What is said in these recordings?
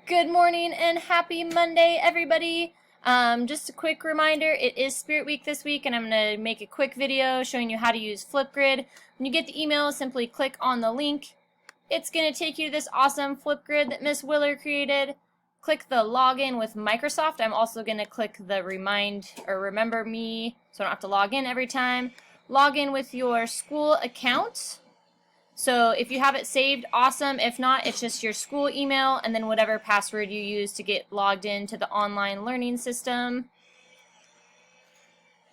Good morning and happy Monday, everybody. Just a quick reminder, it is Spirit Week this week, and I'm going to make a quick video showing you how to use FilpGrid. When you get the email, simply click on the link. It's going to take you to this awesome FilpGrid that Miss Willer created. Click the login with Microsoft. I'm also going to click the remind or remember me so I don't have to log in every time. Log in with your school account. So if you have it saved, awesome. If not, it's just your school email and then whatever password you use to get logged into the online learning system.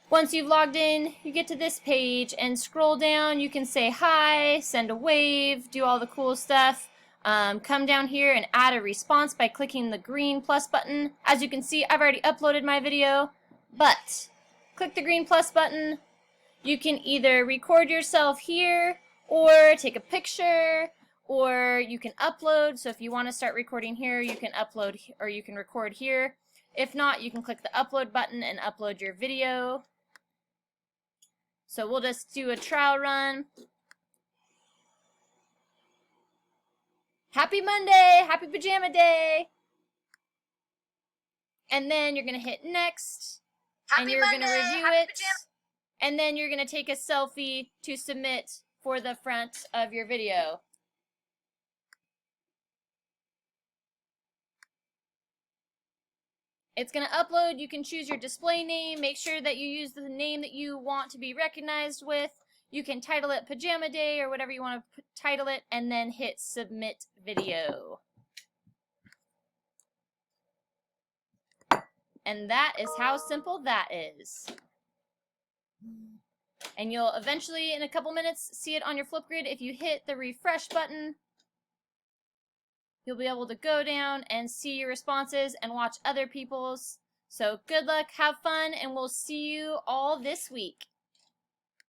Once you've logged in, you get to this page and scroll down. You can say hi, send a wave, do all the cool stuff. Come down here and add a response by clicking the green plus button. As you can see, I've already uploaded my video, but click the green plus button. You can either record yourself here or take a picture, or you can upload. So if you want to start recording here, you can upload or you can record here. If not, you can click the upload button and upload your video. So we'll just do a trial run. Happy Monday! Happy Pajama Day! And then you're going to hit next. And you're going to review it. And then you're going to take a selfie to submit for the front of your video. It's going to upload. You can choose your display name. Make sure that you use the name that you want to be recognized with. You can title it Pajama Day or whatever you want to title it, and then hit Submit Video. And that is how simple that is. And you'll eventually, in a couple minutes, see it on your FilpGrid. If you hit the refresh button, you'll be able to go down and see your responses and watch other people's. So good luck, have fun, and we'll see you all this week.